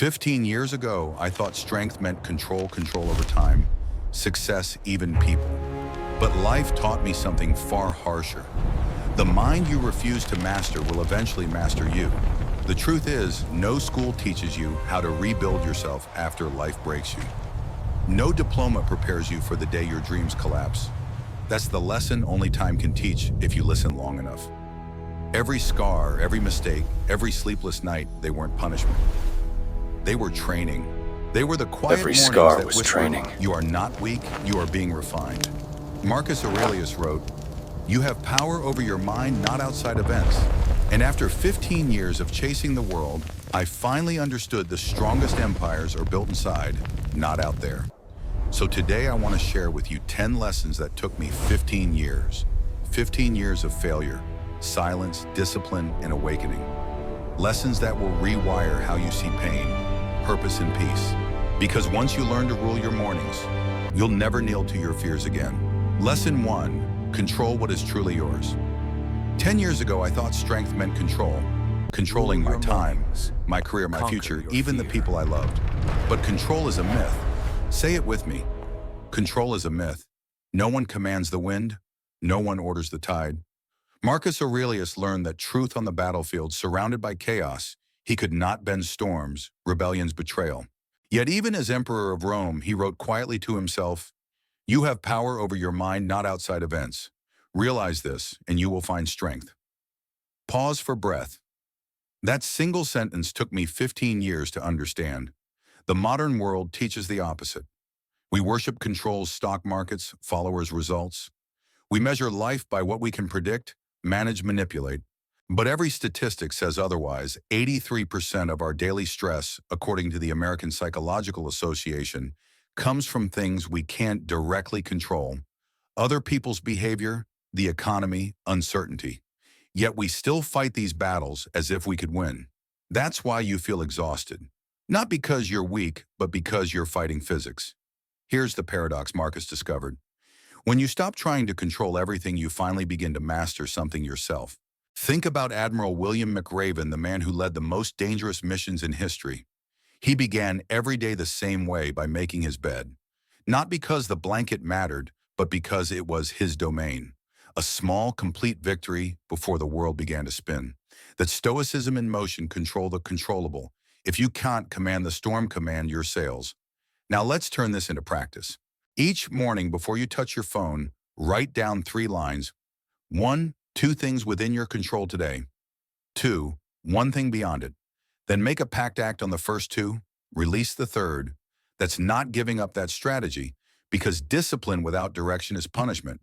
15 years ago, I thought strength meant control over time, success, even people. But life taught me something far harsher. The mind you refuse to master will eventually master you. The truth is, no school teaches you how to rebuild yourself after life breaks you. No diploma prepares you for the day your dreams collapse. That's the lesson only time can teach if you listen long enough. Every scar, every mistake, every sleepless night, they weren't punishment. They were training. They were the quiet Every mornings scar that was whispered, training. "You are not weak, you are being refined." Marcus Aurelius wrote, "You have power over your mind, not outside events." And after 15 years of chasing the world, I finally understood the strongest empires are built inside, not out there. So today I want to share with you 10 lessons that took me 15 years. 15 years of failure, silence, discipline, and awakening. Lessons that will rewire how you see pain, purpose, and peace. Because once you learn to rule your mornings, you'll never kneel to your fears again. Lesson 1, control what is truly yours. 10 years ago, I thought strength meant control. Controlling my time, my career, my future, even the people I loved. But control is a myth. Say it with me. Control is a myth. No one commands the wind. No one orders the tide. Marcus Aurelius learned that truth on the battlefield, surrounded by chaos, he could not bend storms, rebellion's betrayal. Yet even as Emperor of Rome, he wrote quietly to himself, "You have power over your mind, not outside events. Realize this, and you will find strength." Pause for breath. That single sentence took me 15 years to understand. The modern world teaches the opposite. We worship control's stock markets, followers' results. We measure life by what we can predict, manage, manipulate. But every statistic says otherwise. 83% of our daily stress, according to the American Psychological Association, comes from things we can't directly control. Other people's behavior, the economy, uncertainty. Yet we still fight these battles as if we could win. That's why you feel exhausted. Not because you're weak, but because you're fighting physics. Here's the paradox Marcus discovered. When you stop trying to control everything, you finally begin to master something yourself. Think about Admiral William McRaven, the man who led the most dangerous missions in history. He began every day the same way, by making his bed. Not because the blanket mattered, but because it was his domain. A small, complete victory before the world began to spin. That stoicism in motion, control the controllable. If you can't command the storm, command your sails. Now let's turn this into practice. Each morning before you touch your phone, write down 3 lines. 1, 2 things within your control today. 2, 1 thing beyond it. Then make a pact act on the first 2, release the third. That's not giving up that strategy, because discipline without direction is punishment.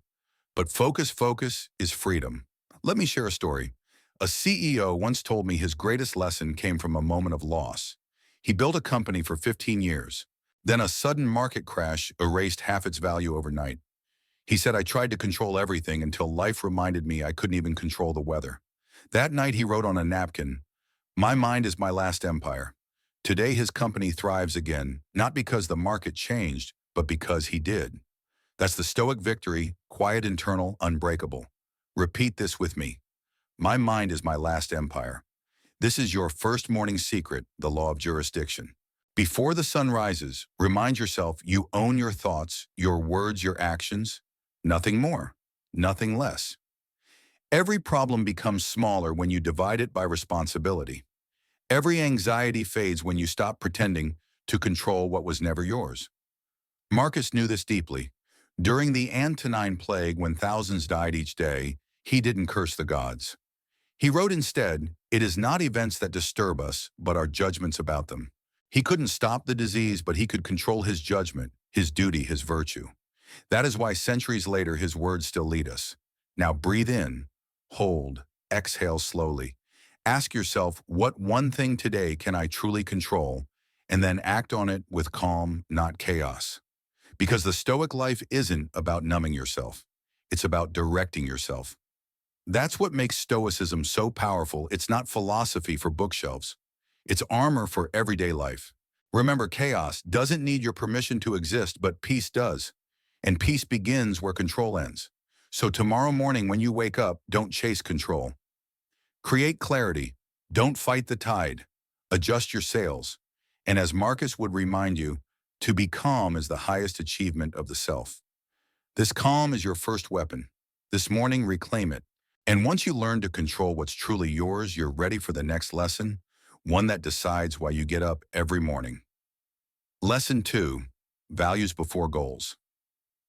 But focus is freedom. Let me share a story. A CEO once told me his greatest lesson came from a moment of loss. He built a company for 15 years. Then a sudden market crash erased half its value overnight. He said, "I tried to control everything until life reminded me I couldn't even control the weather." That night he wrote on a napkin, "My mind is my last empire." Today his company thrives again, not because the market changed, but because he did. That's the Stoic victory, quiet, internal, unbreakable. Repeat this with me. My mind is my last empire. This is your first morning secret, the law of jurisdiction. Before the sun rises, remind yourself you own your thoughts, your words, your actions. Nothing more, nothing less. Every problem becomes smaller when you divide it by responsibility. Every anxiety fades when you stop pretending to control what was never yours. Marcus knew this deeply. During the Antonine Plague, when thousands died each day, he didn't curse the gods. He wrote instead, "It is not events that disturb us, but our judgments about them." He couldn't stop the disease, but he could control his judgment, his duty, his virtue. That is why centuries later his words still lead us. Now breathe in, hold, exhale slowly. Ask yourself, what one thing today can I truly control? And then act on it with calm, not chaos. Because the Stoic life isn't about numbing yourself. It's about directing yourself. That's what makes Stoicism so powerful. It's not philosophy for bookshelves. It's armor for everyday life. Remember, chaos doesn't need your permission to exist, but peace does. And peace begins where control ends. So tomorrow morning when you wake up, don't chase control. Create clarity. Don't fight the tide. Adjust your sails. And as Marcus would remind you, to be calm is the highest achievement of the self. This calm is your first weapon. This morning, reclaim it. And once you learn to control what's truly yours, you're ready for the next lesson, one that decides why you get up every morning. Lesson 2, Values Before Goals.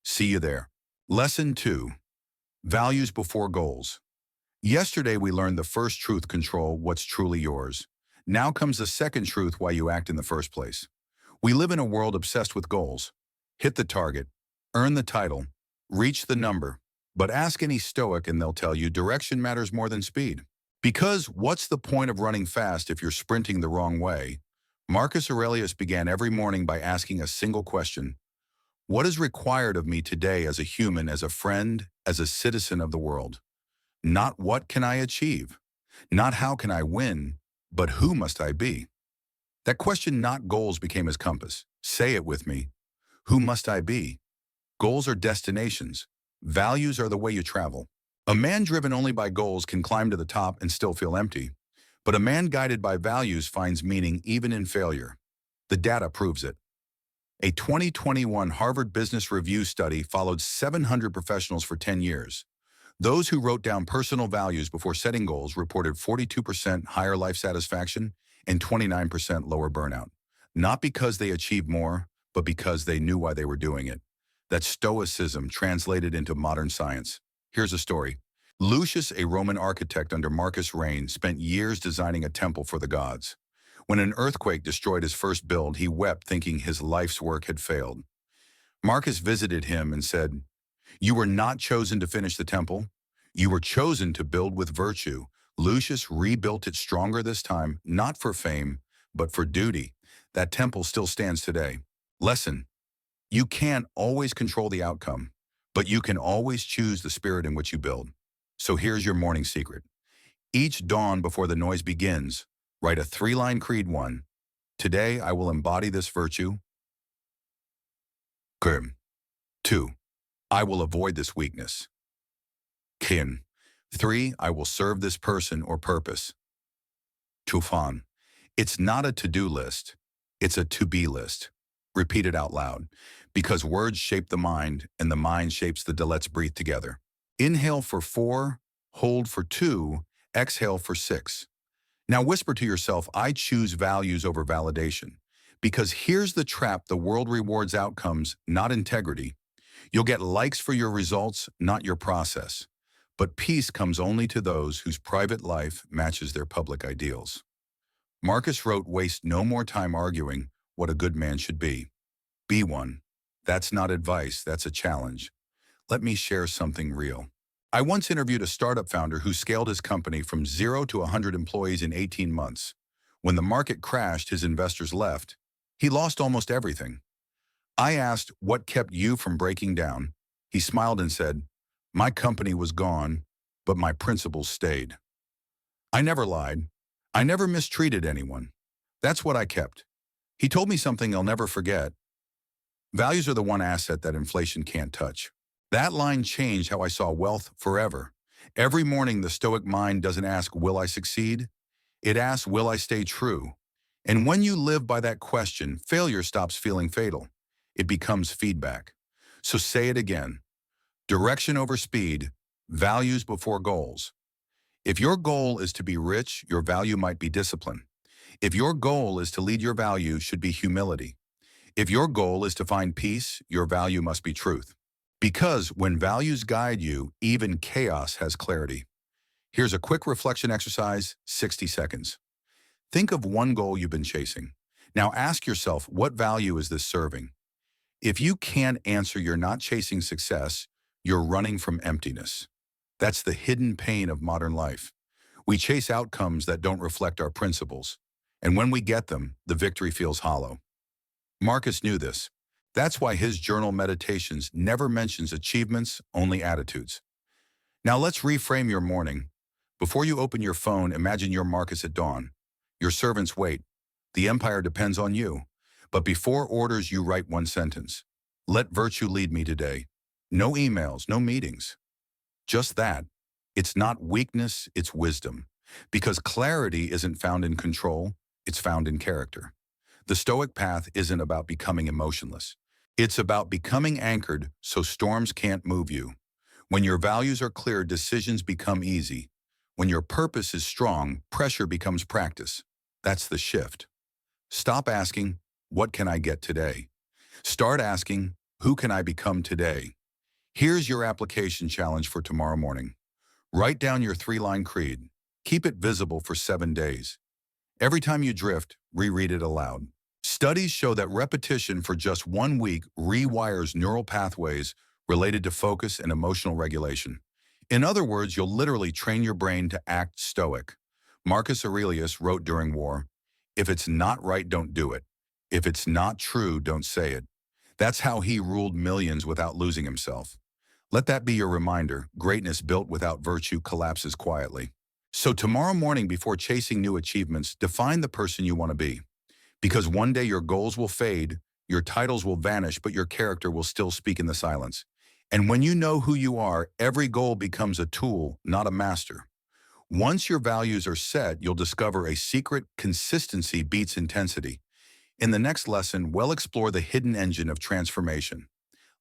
See you there. Lesson 2, Values Before Goals. Yesterday we learned the first truth: control what's truly yours. Now comes the second truth: why you act in the first place. We live in a world obsessed with goals. Hit the target, earn the title, reach the number. But ask any Stoic and they'll tell you direction matters more than speed. Because what's the point of running fast if you're sprinting the wrong way? Marcus Aurelius began every morning by asking a single question: what is required of me today as a human, as a friend, as a citizen of the world? Not what can I achieve, not how can I win, but who must I be? That question, not goals, became his compass. Say it with me. Who must I be? Goals are destinations. Values are the way you travel. A man driven only by goals can climb to the top and still feel empty. But a man guided by values finds meaning even in failure. The data proves it. A 2021 Harvard Business Review study followed 700 professionals for 10 years. Those who wrote down personal values before setting goals reported 42% higher life satisfaction and 29% lower burnout. Not because they achieved more, but because they knew why they were doing it. That's Stoicism translated into modern science. Here's a story. Lucius, a Roman architect under Marcus' reign, spent years designing a temple for the gods. When an earthquake destroyed his first build, he wept, thinking his life's work had failed. Marcus visited him and said, "You were not chosen to finish the temple. You were chosen to build with virtue." Lucius rebuilt it stronger this time, not for fame, but for duty. That temple still stands today. Lesson: you can't always control the outcome, but you can always choose the spirit in which you build. So here's your morning secret. Each dawn before the noise begins, write a 3-line creed. 1. Today I will embody this virtue. 2. I will avoid this weakness. 3. I will serve this person or purpose. Tufan. It's not a to-do list. It's a to-be list. Repeat it out loud, because words shape the mind, and the mind shapes the let's breathe together. Inhale for 4, hold for 2, exhale for 6. Now whisper to yourself, I choose values over validation. Because here's the trap: the world rewards outcomes, not integrity. You'll get likes for your results, not your process. But peace comes only to those whose private life matches their public ideals. Marcus wrote, waste no more time arguing what a good man should be. Be one. That's not advice, that's a challenge. Let me share something real. I once interviewed a startup founder who scaled his company from 0 to 100 employees in 18 months. When the market crashed, his investors left. He lost almost everything. I asked, what kept you from breaking down? He smiled and said, my company was gone, but my principles stayed. I never lied. I never mistreated anyone. That's what I kept. He told me something I'll never forget. Values are the one asset that inflation can't touch. That line changed how I saw wealth forever. Every morning, the Stoic mind doesn't ask, will I succeed? It asks, will I stay true? And when you live by that question, failure stops feeling fatal. It becomes feedback. So say it again. Direction over speed, values before goals. If your goal is to be rich, your value might be discipline. If your goal is to lead, your value should be humility. If your goal is to find peace, your value must be truth. Because when values guide you, even chaos has clarity. Here's a quick reflection exercise, 60 seconds. Think of one goal you've been chasing. Now ask yourself, what value is this serving? If you can't answer, you're not chasing success, you're running from emptiness. That's the hidden pain of modern life. We chase outcomes that don't reflect our principles. And when we get them, the victory feels hollow. Marcus knew this. That's why his journal meditations never mentions achievements, only attitudes. Now let's reframe your morning. Before you open your phone, imagine your Marcus at dawn. Your servants wait. The empire depends on you. But before orders, you write one sentence. Let virtue lead me today. No emails, no meetings. Just that. It's not weakness, it's wisdom. Because clarity isn't found in control, it's found in character. The Stoic path isn't about becoming emotionless. It's about becoming anchored so storms can't move you. When your values are clear, decisions become easy. When your purpose is strong, pressure becomes practice. That's the shift. Stop asking, what can I get today? Start asking, who can I become today? Here's your application challenge for tomorrow morning. Write down your three-line creed. Keep it visible for 7 days. Every time you drift, reread it aloud. Studies show that repetition for just 1 week rewires neural pathways related to focus and emotional regulation. In other words, you'll literally train your brain to act stoic. Marcus Aurelius wrote during war, "If it's not right, don't do it. If it's not true, don't say it." That's how he ruled millions without losing himself. Let that be your reminder. Greatness built without virtue collapses quietly. So tomorrow morning, before chasing new achievements, define the person you want to be. Because one day your goals will fade, your titles will vanish, but your character will still speak in the silence. And when you know who you are, every goal becomes a tool, not a master. Once your values are set, you'll discover a secret: consistency beats intensity. In the next lesson, we'll explore the hidden engine of transformation.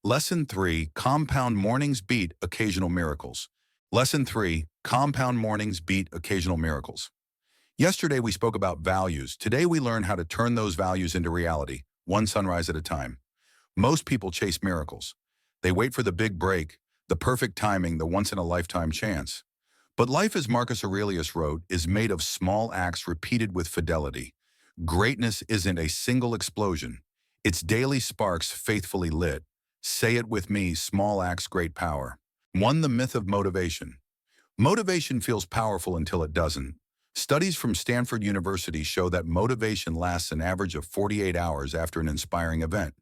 Lesson 3, Compound Mornings Beat Occasional Miracles. Lesson 3, Compound Mornings Beat Occasional Miracles. Yesterday we spoke about values. Today we learn how to turn those values into reality, one sunrise at a time. Most people chase miracles. They wait for the big break, the perfect timing, the once-in-a-lifetime chance. But life, as Marcus Aurelius wrote, is made of small acts repeated with fidelity. Greatness isn't a single explosion. It's daily sparks faithfully lit. Say it with me: small acts, great power. 1. The myth of motivation. Motivation feels powerful until it doesn't. Studies from Stanford University show that motivation lasts an average of 48 hours after an inspiring event.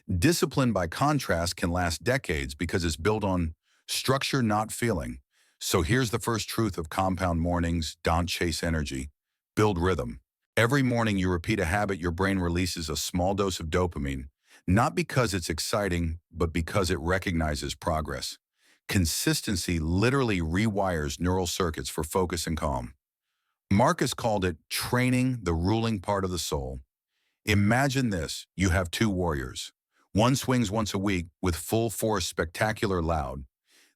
Discipline, by contrast, can last decades because it's built on structure, not feeling. So here's the first truth of compound mornings: don't chase energy, build rhythm. Every morning you repeat a habit, your brain releases a small dose of dopamine, not because it's exciting, but because it recognizes progress. Consistency literally rewires neural circuits for focus and calm. Marcus called it training the ruling part of the soul. Imagine this: you have two warriors. One swings once a week with full force, spectacular, loud.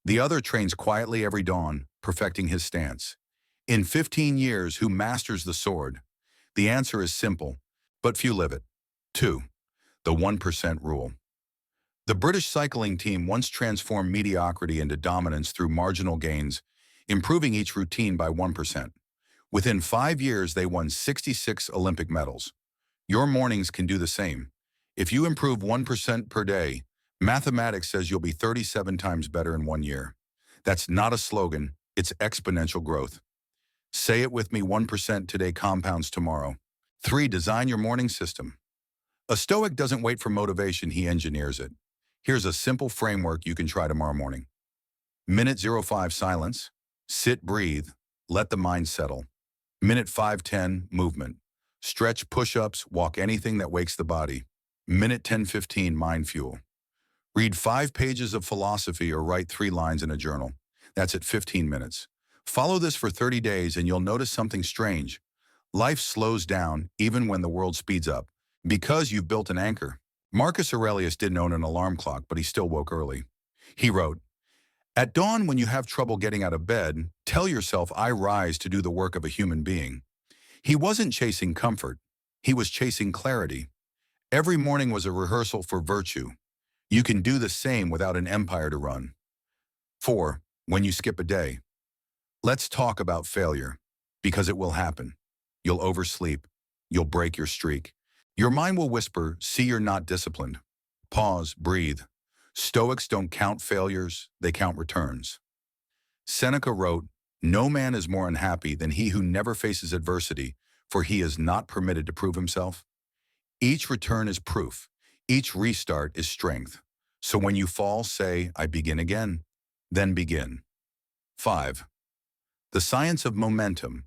The other trains quietly every dawn, perfecting his stance. In 15 years, who masters the sword? The answer is simple, but few live it. 2. The 1% rule. The British cycling team once transformed mediocrity into dominance through marginal gains, improving each routine by 1%. Within 5 years, they won 66 Olympic medals. Your mornings can do the same. If you improve 1% per day, mathematics says you'll be 37 times better in 1 year. That's not a slogan, it's exponential growth. Say it with me: 1% today compounds tomorrow. 3. Design your morning system. A Stoic doesn't wait for motivation, he engineers it. Here's a simple framework you can try tomorrow morning. Minute 05, silence. Sit, breathe, let the mind settle. Minute 5:10, movement. Stretch, push-ups, walk, anything that wakes the body. Minute 10:15, mind fuel. Read 5 pages of philosophy or write 3 lines in a journal. That's at 15 minutes. Follow this for 30 days and you'll notice something strange. Life slows down even when the world speeds up, because you've built an anchor. Marcus Aurelius didn't own an alarm clock, but he still woke early. He wrote, "At dawn, when you have trouble getting out of bed, tell yourself, I rise to do the work of a human being." He wasn't chasing comfort. He was chasing clarity. Every morning was a rehearsal for virtue. You can do the same without an empire to run. 4. When you skip a day. Let's talk about failure, because it will happen. You'll oversleep. You'll break your streak. Your mind will whisper, see, you're not disciplined. Pause, breathe. Stoics don't count failures, they count returns. Seneca wrote, "No man is more unhappy than he who never faces adversity, for he is not permitted to prove himself." Each return is proof. Each restart is strength. So when you fall, say, I begin again. Then begin. 5. The science of momentum.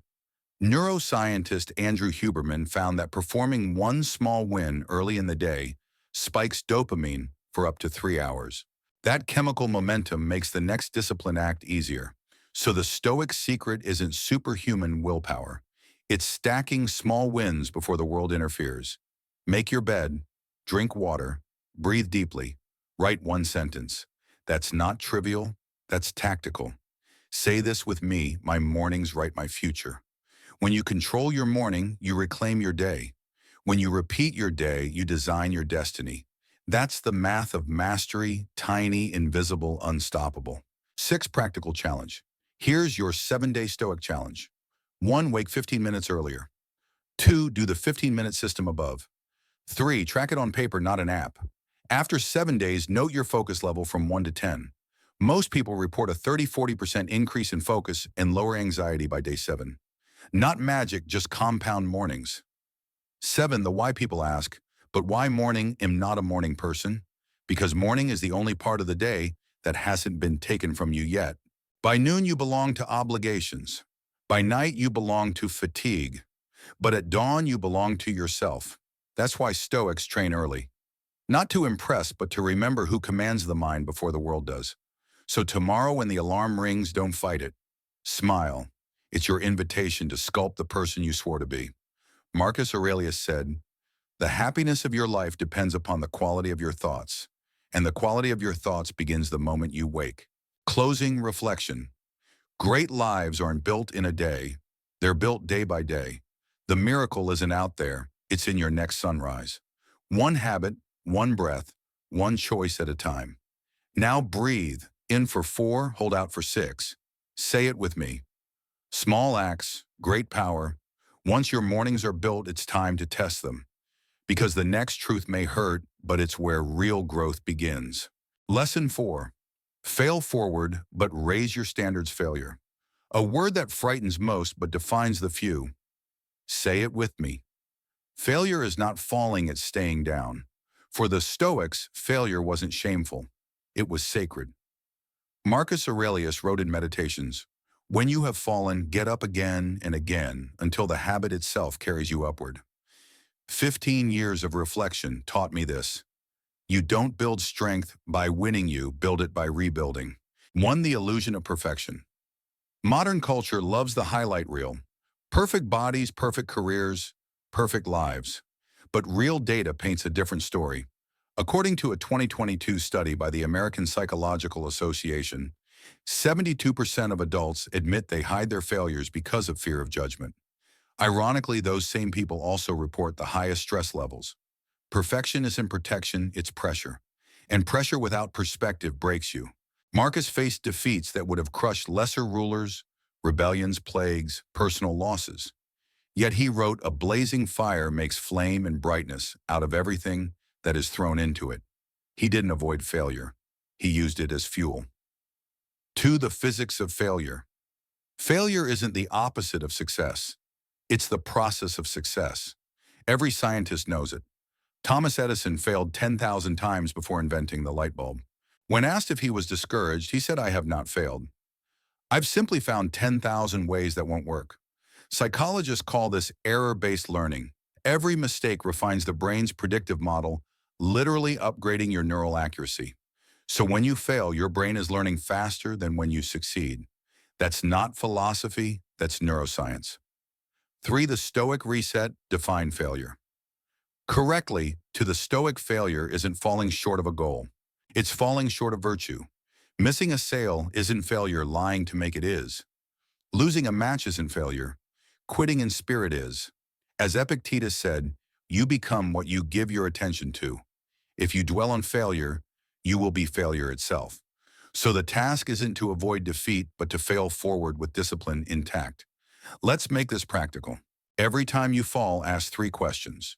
Neuroscientist Andrew Huberman found that performing one small win early in the day spikes dopamine for up to 3 hours. That chemical momentum makes the next discipline act easier. So the Stoic secret isn't superhuman willpower. It's stacking small wins before the world interferes. Make your bed, drink water, breathe deeply, write one sentence. That's not trivial, that's tactical. Say this with me, my mornings write my future. When you control your morning, you reclaim your day. When you repeat your day, you design your destiny. That's the math of mastery, tiny, invisible, unstoppable. 6 practical challenge. Here's your 7-day Stoic challenge. 1. Wake 15 minutes earlier. 2. Do the 15-minute system above. 3. Track it on paper, not an app. After 7 days, note your focus level from 1 to 10. Most people report a 30–40% increase in focus and lower anxiety by day 7. Not magic, just compound mornings. 7. The why people ask, but why morning? Am not a morning person? Because morning is the only part of the day that hasn't been taken from you yet. By noon, you belong to obligations. By night, you belong to fatigue. But at dawn, you belong to yourself. That's why Stoics train early. Not to impress, but to remember who commands the mind before the world does. So tomorrow when the alarm rings, don't fight it. Smile. It's your invitation to sculpt the person you swore to be. Marcus Aurelius said, "The happiness of your life depends upon the quality of your thoughts, and the quality of your thoughts begins the moment you wake." Closing reflection. Great lives aren't built in a day. They're built day by day. The miracle isn't out there. It's in your next sunrise. One habit, one breath, one choice at a time. Now breathe. In for 4, hold out for 6. Say it with me. Small acts, great power. Once your mornings are built, it's time to test them. Because the next truth may hurt, but it's where real growth begins. Lesson 4. Fail forward, but raise your standards. Failure. A word that frightens most but defines the few. Say it with me. Failure is not falling, it's staying down. For the Stoics, failure wasn't shameful. It was sacred. Marcus Aurelius wrote in Meditations, "When you have fallen, get up again and again until the habit itself carries you upward." 15 years of reflection taught me this. You don't build strength by winning, you build it by rebuilding. 1. The illusion of perfection. Modern culture loves the highlight reel. Perfect bodies, perfect careers, perfect lives. But real data paints a different story. According to a 2022 study by the American Psychological Association, 72% of adults admit they hide their failures because of fear of judgment. Ironically, those same people also report the highest stress levels. Perfection isn't protection, it's pressure. And pressure without perspective breaks you. Marcus faced defeats that would have crushed lesser rulers, rebellions, plagues, personal losses. Yet he wrote, "A blazing fire makes flame and brightness out of everything that is thrown into it." He didn't avoid failure. He used it as fuel. 2. The physics of failure. Failure isn't the opposite of success. It's the process of success. Every scientist knows it. Thomas Edison failed 10,000 times before inventing the light bulb. When asked if he was discouraged, he said, "I have not failed. I've simply found 10,000 ways that won't work." Psychologists call this error-based learning. Every mistake refines the brain's predictive model, literally upgrading your neural accuracy. So when you fail, your brain is learning faster than when you succeed. That's not philosophy, that's neuroscience. 3. The Stoic reset. Define failure. Correctly, to the Stoic, failure isn't falling short of a goal. It's falling short of virtue. Missing a sale isn't failure, lying to make it is. Losing a match isn't failure. Quitting in spirit is. As Epictetus said, you become what you give your attention to. If you dwell on failure, you will be failure itself. So the task isn't to avoid defeat, but to fail forward with discipline intact. Let's make this practical. Every time you fall, ask 3 questions.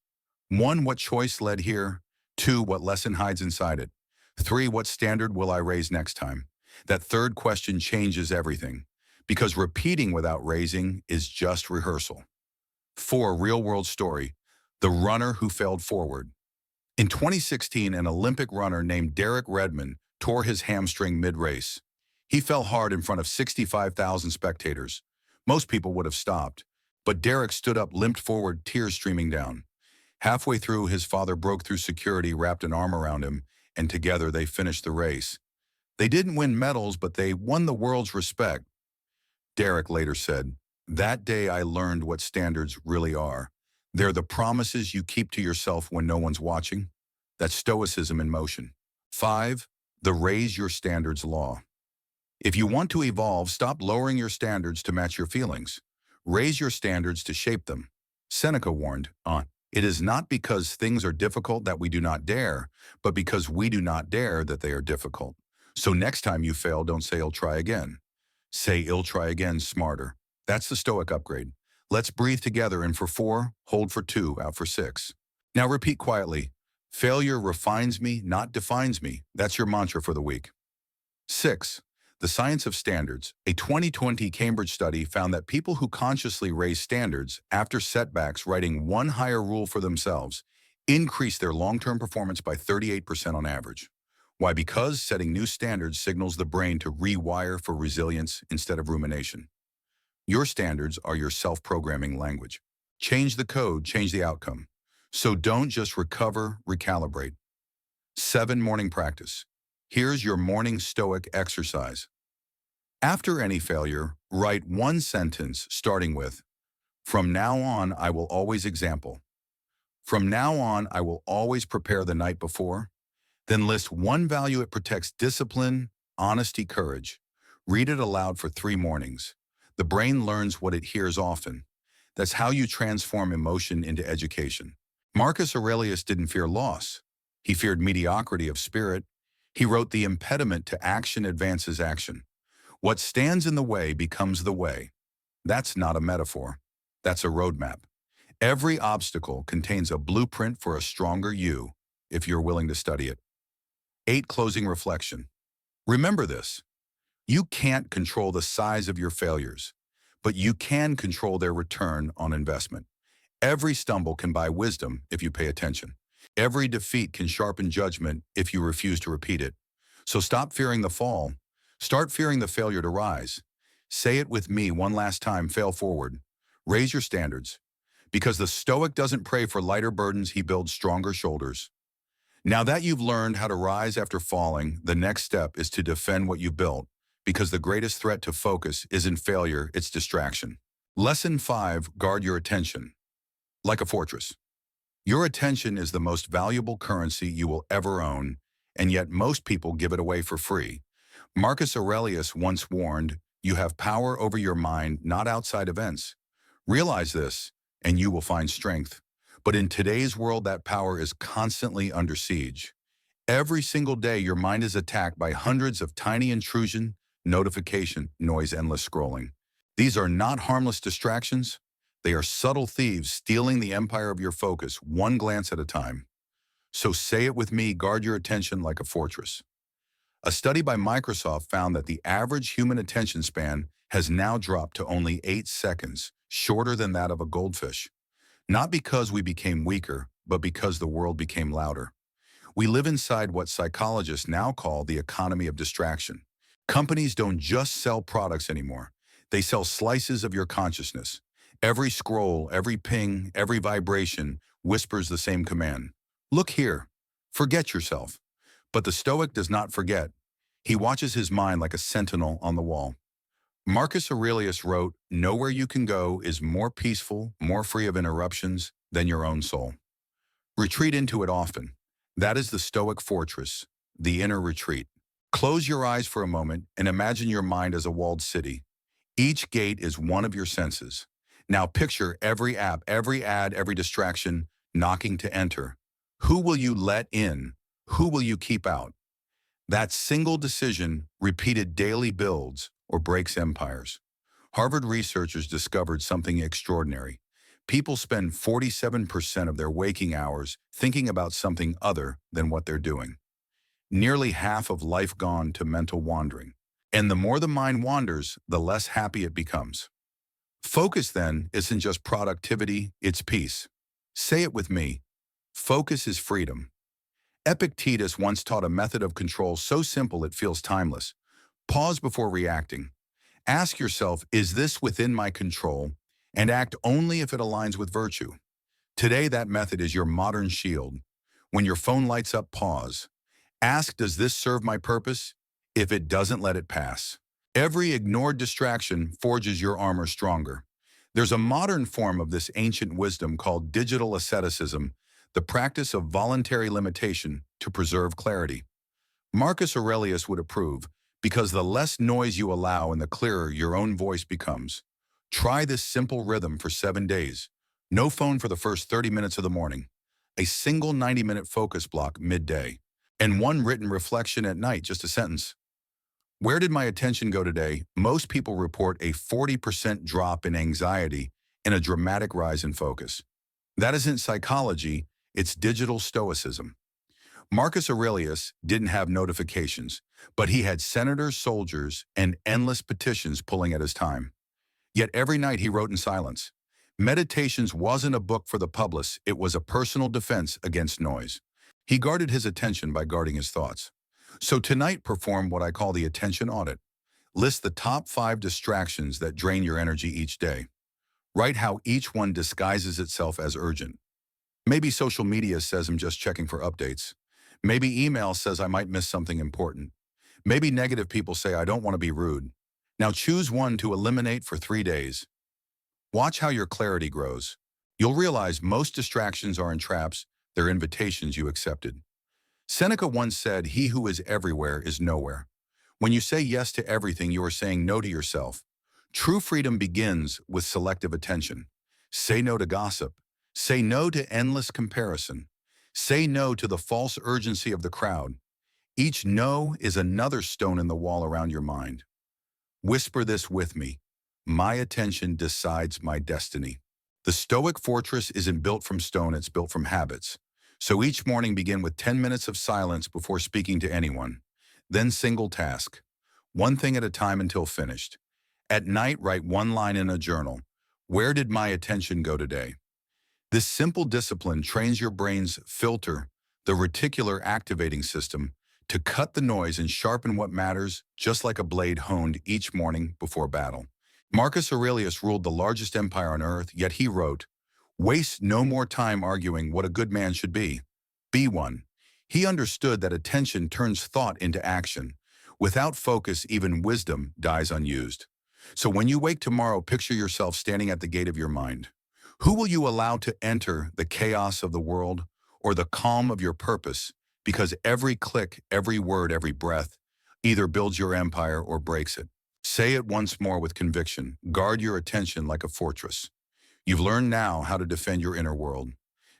1. What choice led here? 2. What lesson hides inside it? 3. What standard will I raise next time? That third question changes everything, because repeating without raising is just rehearsal. 4. Real-world story. The runner who failed forward. In 2016, an Olympic runner named Derek Redmond tore his hamstring mid-race. He fell hard in front of 65,000 spectators. Most people would have stopped, but Derek stood up, limped forward, tears streaming down. Halfway through, his father broke through security, wrapped an arm around him, and together they finished the race. They didn't win medals, but they won the world's respect. Derek later said, "That day I learned what standards really are. They're the promises you keep to yourself when no one's watching. That's Stoicism in motion. 5. The raise your standards law. If you want to evolve, stop lowering your standards to match your feelings. Raise your standards to shape them. Seneca warned, it is not because things are difficult that we do not dare, but because we do not dare that they are difficult. So next time you fail, don't say, "I'll try again." Say, "I'll try again," smarter. That's the Stoic upgrade. Let's breathe together in for 4, hold for 2, out for 6. Now repeat quietly. Failure refines me, not defines me. That's your mantra for the week. 6. The science of standards. A 2020 Cambridge study found that people who consciously raise standards after setbacks, writing one higher rule for themselves, increase their long-term performance by 38% on average. Why? Because setting new standards signals the brain to rewire for resilience instead of rumination. Your standards are your self-programming language. Change the code, change the outcome. So don't just recover, recalibrate. 7. Morning practice. Here's your morning Stoic exercise. After any failure, write one sentence starting with, "From now on, I will always example." "From now on, I will always prepare the night before." Then list one value it protects: discipline, honesty, courage. Read it aloud for 3 mornings. The brain learns what it hears often. That's how you transform emotion into education. Marcus Aurelius didn't fear loss. He feared mediocrity of spirit. He wrote, "The impediment to action advances action. What stands in the way becomes the way." That's not a metaphor. That's a roadmap. Every obstacle contains a blueprint for a stronger you, if you're willing to study it. 8. Closing reflection. Remember this. You can't control the size of your failures, but you can control their return on investment. Every stumble can buy wisdom if you pay attention. Every defeat can sharpen judgment if you refuse to repeat it. So stop fearing the fall. Start fearing the failure to rise. Say it with me one last time: fail forward. Raise your standards. Because the Stoic doesn't pray for lighter burdens, he builds stronger shoulders. Now that you've learned how to rise after falling, the next step is to defend what you've built, because the greatest threat to focus isn't failure, it's distraction. Lesson 5, guard your attention. Like a fortress. Your attention is the most valuable currency you will ever own, and yet most people give it away for free. Marcus Aurelius once warned, "You have power over your mind, not outside events." Realize this, and you will find strength. But in today's world, that power is constantly under siege. Every single day, your mind is attacked by hundreds of tiny intrusion, notification, noise, endless scrolling. These are not harmless distractions. They are subtle thieves stealing the empire of your focus, one glance at a time. So say it with me: guard your attention like a fortress. A study by Microsoft found that the average human attention span has now dropped to only 8 seconds, shorter than that of a goldfish. Not because we became weaker, but because the world became louder. We live inside what psychologists now call the economy of distraction. Companies don't just sell products anymore. They sell slices of your consciousness. Every scroll, every ping, every vibration whispers the same command: look here, forget yourself. But the Stoic does not forget. He watches his mind like a sentinel on the wall. Marcus Aurelius wrote, "Nowhere you can go is more peaceful, more free of interruptions than your own soul." Retreat into it often. That is the Stoic fortress, the inner retreat. Close your eyes for a moment and imagine your mind as a walled city. Each gate is one of your senses. Now picture every app, every ad, every distraction knocking to enter. Who will you let in? Who will you keep out? That single decision, repeated daily, builds or breaks empires. Harvard researchers discovered something extraordinary. People spend 47% of their waking hours thinking about something other than what they're doing. Nearly half of life gone to mental wandering. And the more the mind wanders, the less happy it becomes. Focus, then, isn't just productivity, it's peace. Say it with me. Focus is freedom. Epictetus once taught a method of control so simple it feels timeless. Pause before reacting. Ask yourself, is this within my control? And act only if it aligns with virtue. Today, that method is your modern shield. When your phone lights up, pause. Ask, does this serve my purpose? If it doesn't, let it pass. Every ignored distraction forges your armor stronger. There's a modern form of this ancient wisdom called digital asceticism, the practice of voluntary limitation to preserve clarity. Marcus Aurelius would approve, because the less noise you allow and the clearer your own voice becomes. Try this simple rhythm for 7 days. No phone for the first 30 minutes of the morning. A single 90-minute focus block midday. And one written reflection at night, just a sentence. Where did my attention go today? Most people report a 40% drop in anxiety and a dramatic rise in focus. That isn't psychology, it's digital stoicism. Marcus Aurelius didn't have notifications, but he had senators, soldiers, and endless petitions pulling at his time. Yet every night he wrote in silence. Meditations wasn't a book for the public, it was a personal defense against noise. He guarded his attention by guarding his thoughts. So tonight, perform what I call the attention audit. List the top 5 distractions that drain your energy each day. Write how each one disguises itself as urgent. Maybe social media says I'm just checking for updates. Maybe email says I might miss something important. Maybe negative people say I don't want to be rude. Now choose one to eliminate for 3 days. Watch how your clarity grows. You'll realize most distractions aren't traps, they're invitations you accepted. Seneca once said, "He who is everywhere is nowhere." When you say yes to everything, you are saying no to yourself. True freedom begins with selective attention. Say no to gossip. Say no to endless comparison. Say no to the false urgency of the crowd. Each no is another stone in the wall around your mind. Whisper this with me. My attention decides my destiny. The Stoic fortress isn't built from stone, it's built from habits. So each morning begin with 10 minutes of silence before speaking to anyone. Then single task. One thing at a time until finished. At night, write one line in a journal. Where did my attention go today? This simple discipline trains your brain's filter, the reticular activating system, to cut the noise and sharpen what matters, just like a blade honed each morning before battle. Marcus Aurelius ruled the largest empire on earth, yet he wrote, "Waste no more time arguing what a good man should be. Be one." He understood that attention turns thought into action. Without focus, even wisdom dies unused. So when you wake tomorrow, picture yourself standing at the gate of your mind. Who will you allow to enter the chaos of the world or the calm of your purpose? Because every click, every word, every breath either builds your empire or breaks it. Say it once more with conviction. Guard your attention like a fortress. You've learned now how to defend your inner world.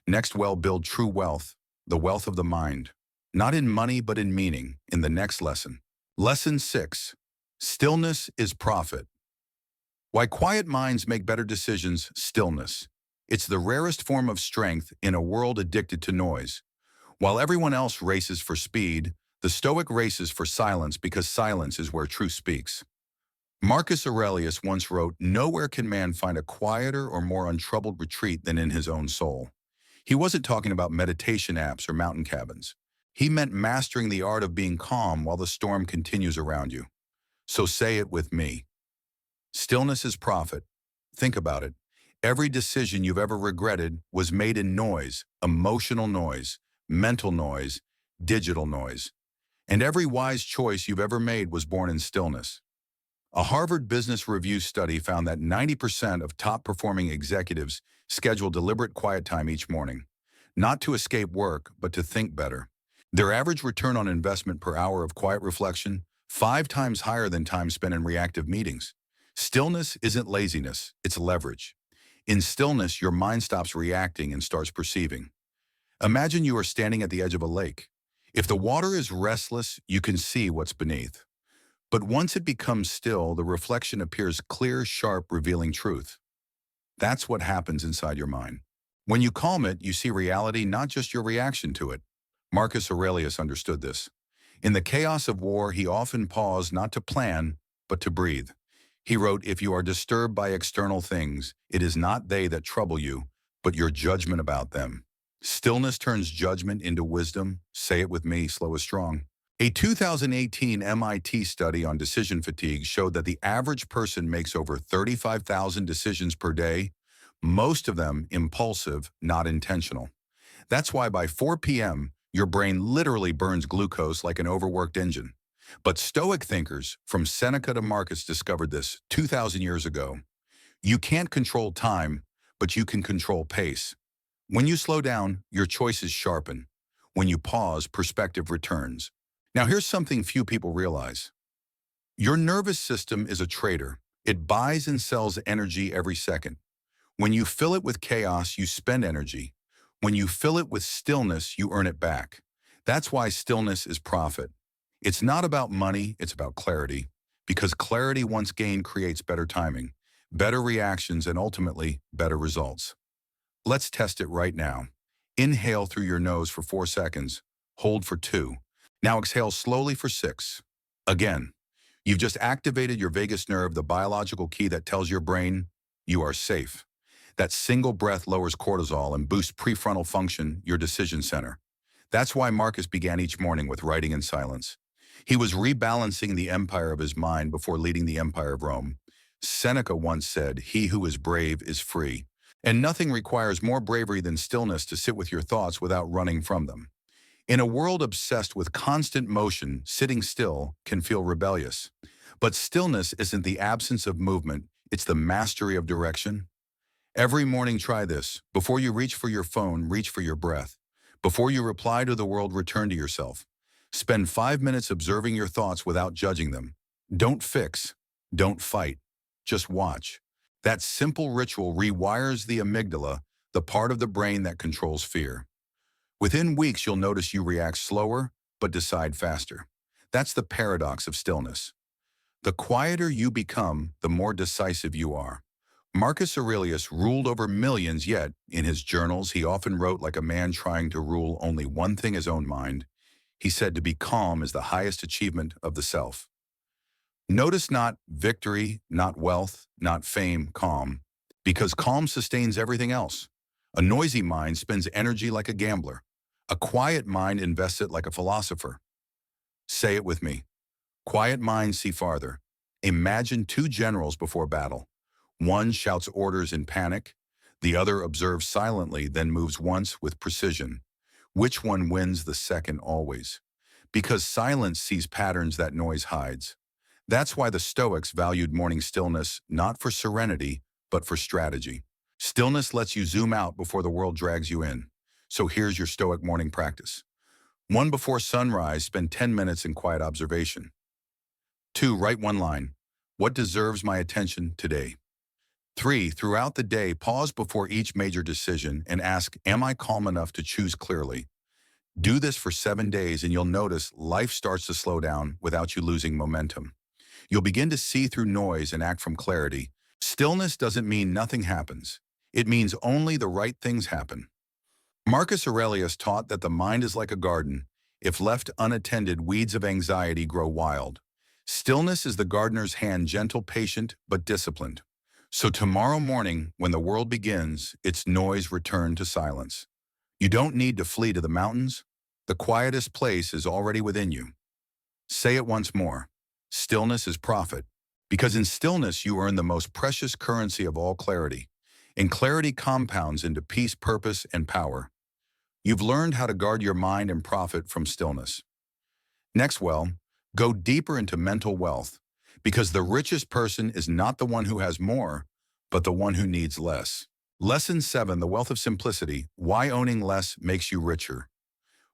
Next, build true wealth, the wealth of the mind. Not in money, but in meaning, in the next lesson. Lesson 6. Stillness is profit. Why quiet minds make better decisions. Stillness. It's the rarest form of strength in a world addicted to noise. While everyone else races for speed, the Stoic races for silence, because silence is where truth speaks. Marcus Aurelius once wrote, "Nowhere can man find a quieter or more untroubled retreat than in his own soul." He wasn't talking about meditation apps or mountain cabins. He meant mastering the art of being calm while the storm continues around you. So say it with me. Stillness is profit. Think about it. Every decision you've ever regretted was made in noise, emotional noise, mental noise, digital noise. And every wise choice you've ever made was born in stillness. A Harvard Business Review study found that 90% of top-performing executives schedule deliberate quiet time each morning, not to escape work, but to think better. Their average return on investment per hour of quiet reflection, 5 times higher than time spent in reactive meetings. Stillness isn't laziness, it's leverage. In stillness, your mind stops reacting and starts perceiving. Imagine you are standing at the edge of a lake. If the water is restless, you can see what's beneath. But once it becomes still, the reflection appears clear, sharp, revealing truth. That's what happens inside your mind. When you calm it, you see reality, not just your reaction to it. Marcus Aurelius understood this. In the chaos of war, he often paused not to plan, but to breathe. He wrote, "If you are disturbed by external things, it is not they that trouble you, but your judgment about them." Stillness turns judgment into wisdom. Say it with me, slow is strong. A 2018 MIT study on decision fatigue showed that the average person makes over 35,000 decisions per day, most of them impulsive, not intentional. That's why by 4 p.m., your brain literally burns glucose like an overworked engine. But Stoic thinkers, from Seneca to Marcus, discovered this 2,000 years ago. You can't control time, but you can control pace. When you slow down, your choices sharpen. When you pause, perspective returns. Now here's something few people realize. Your nervous system is a trader. It buys and sells energy every second. When you fill it with chaos, you spend energy. When you fill it with stillness, you earn it back. That's why stillness is profit. It's not about money, it's about clarity. Because clarity once gained creates better timing, better reactions, and ultimately, better results. Let's test it right now. Inhale through your nose for 4 seconds. Hold for 2. Now exhale slowly for 6. Again. You've just activated your vagus nerve, the biological key that tells your brain you are safe. That single breath lowers cortisol and boosts prefrontal function, your decision center. That's why Marcus began each morning with writing in silence. He was rebalancing the empire of his mind before leading the empire of Rome. Seneca once said, "He who is brave is free." And nothing requires more bravery than stillness to sit with your thoughts without running from them. In a world obsessed with constant motion, sitting still can feel rebellious. But stillness isn't the absence of movement, it's the mastery of direction. Every morning try this. Before you reach for your phone, reach for your breath. Before you reply to the world, return to yourself. Spend 5 minutes observing your thoughts without judging them. Don't fix, don't fight, just watch. That simple ritual rewires the amygdala, the part of the brain that controls fear. Within weeks, you'll notice you react slower, but decide faster. That's the paradox of stillness. The quieter you become, the more decisive you are. Marcus Aurelius ruled over millions, yet, in his journals, he often wrote like a man trying to rule only one thing, his own mind. He said to be calm is the highest achievement of the self. Notice not victory, not wealth, not fame, calm, because calm sustains everything else. A noisy mind spends energy like a gambler. A quiet mind invests it like a philosopher. Say it with me. Quiet minds see farther. Imagine 2 generals before battle. One shouts orders in panic. The other observes silently, then moves once with precision. Which one wins the second always? Because silence sees patterns that noise hides. That's why the Stoics valued morning stillness not for serenity, but for strategy. Stillness lets you zoom out before the world drags you in. So here's your Stoic morning practice. 1. Before sunrise, spend 10 minutes in quiet observation. 2. Write one line. What deserves my attention today? 3. Throughout the day, pause before each major decision and ask, am I calm enough to choose clearly? Do this for 7 days and you'll notice life starts to slow down without you losing momentum. You'll begin to see through noise and act from clarity. Stillness doesn't mean nothing happens. It means only the right things happen. Marcus Aurelius taught that the mind is like a garden. If left unattended, weeds of anxiety grow wild. Stillness is the gardener's hand, gentle, patient, but disciplined. So tomorrow morning, when the world begins, its noise return to silence. You don't need to flee to the mountains. The quietest place is already within you. Say it once more. Stillness is profit. Because in stillness, you earn the most precious currency of all, clarity. And clarity compounds into peace, purpose, and power. You've learned how to guard your mind and profit from stillness. Next, go deeper into mental wealth, because the richest person is not the one who has more, but the one who needs less. Lesson 7, the wealth of simplicity, why owning less makes you richer.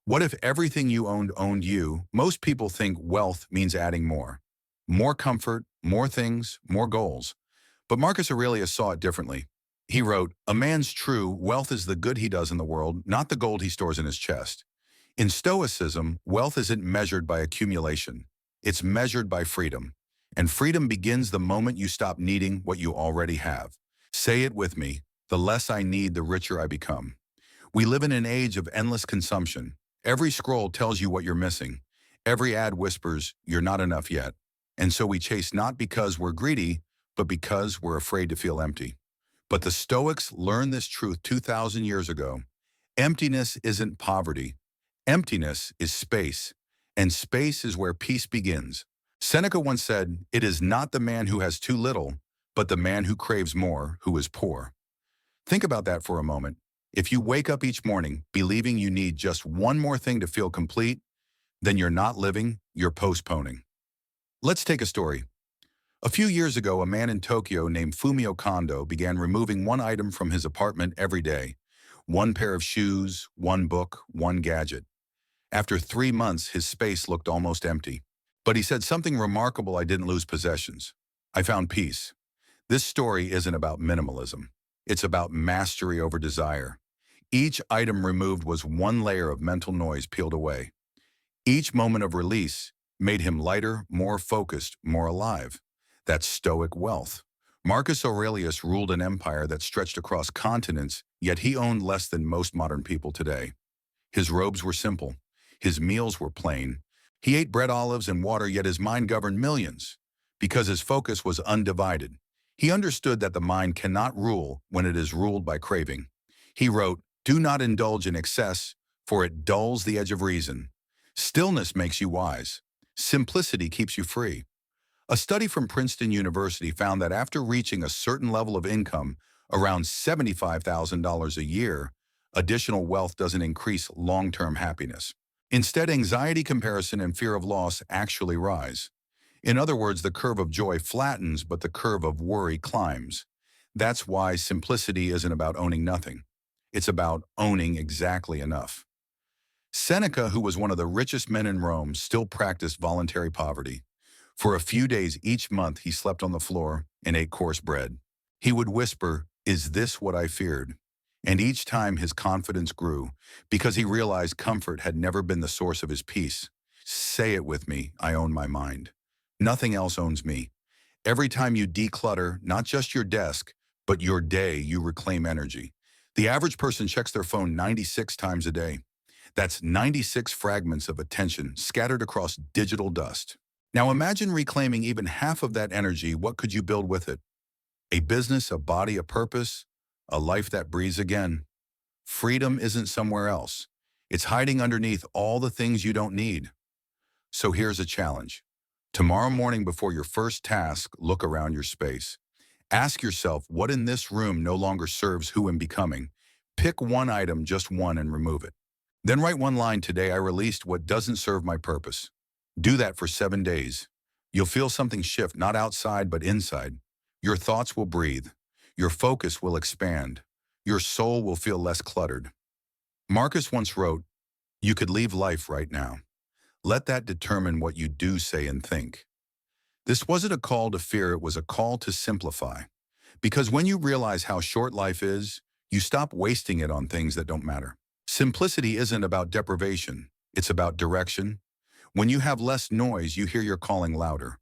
What if everything you owned you? Most people think wealth means adding more. More comfort, more things, more goals. But Marcus Aurelius saw it differently. He wrote, a man's true wealth is the good he does in the world, not the gold he stores in his chest. In Stoicism, wealth isn't measured by accumulation. It's measured by freedom. And freedom begins the moment you stop needing what you already have. Say it with me, the less I need, the richer I become. We live in an age of endless consumption. Every scroll tells you what you're missing. Every ad whispers, you're not enough yet. And so we chase not because we're greedy, but because we're afraid to feel empty. But the Stoics learned this truth 2,000 years ago. Emptiness isn't poverty. Emptiness is space, and space is where peace begins. Seneca once said, it is not the man who has too little, but the man who craves more, who is poor. Think about that for a moment. If you wake up each morning believing you need just one more thing to feel complete, then you're not living, you're postponing. Let's take a story. A few years ago, a man in Tokyo named Fumio Kondo began removing one item from his apartment every day. One pair of shoes, one book, one gadget. After 3 months, his space looked almost empty. But he said something remarkable: I didn't lose possessions. I found peace. This story isn't about minimalism. It's about mastery over desire. Each item removed was one layer of mental noise peeled away. Each moment of release made him lighter, more focused, more alive. That's Stoic wealth. Marcus Aurelius ruled an empire that stretched across continents, yet he owned less than most modern people today. His robes were simple. His meals were plain. He ate bread, olives, and water, yet his mind governed millions. Because his focus was undivided. He understood that the mind cannot rule when it is ruled by craving. He wrote, "Do not indulge in excess, for it dulls the edge of reason. Stillness makes you wise. Simplicity keeps you free." A study from Princeton University found that after reaching a certain level of income, around $75,000 a year, additional wealth doesn't increase long-term happiness. Instead, anxiety, comparison, and fear of loss actually rise. In other words, the curve of joy flattens, but the curve of worry climbs. That's why simplicity isn't about owning nothing. It's about owning exactly enough. Seneca, who was one of the richest men in Rome, still practiced voluntary poverty. For a few days each month, he slept on the floor and ate coarse bread. He would whisper, "Is this what I feared?" And each time his confidence grew, because he realized comfort had never been the source of his peace. Say it with me: I own my mind. Nothing else owns me. Every time you declutter, not just your desk, but your day, you reclaim energy. The average person checks their phone 96 times a day. That's 96 fragments of attention scattered across digital dust. Now imagine reclaiming even half of that energy. What could you build with it? A business, a body, a purpose, a life that breathes again. Freedom isn't somewhere else. It's hiding underneath all the things you don't need. So here's a challenge. Tomorrow morning, before your first task, look around your space. Ask yourself, what in this room no longer serves who I'm becoming? Pick one item, just one, and remove it. Then write one line: today I released what doesn't serve my purpose. Do that for 7 days. You'll feel something shift, not outside, but inside. Your thoughts will breathe. Your focus will expand. Your soul will feel less cluttered. Marcus once wrote, "You could leave life right now. Let that determine what you do, say, and think." This wasn't a call to fear, it was a call to simplify. Because when you realize how short life is, you stop wasting it on things that don't matter. Simplicity isn't about deprivation, it's about direction. When you have less noise, you hear your calling louder.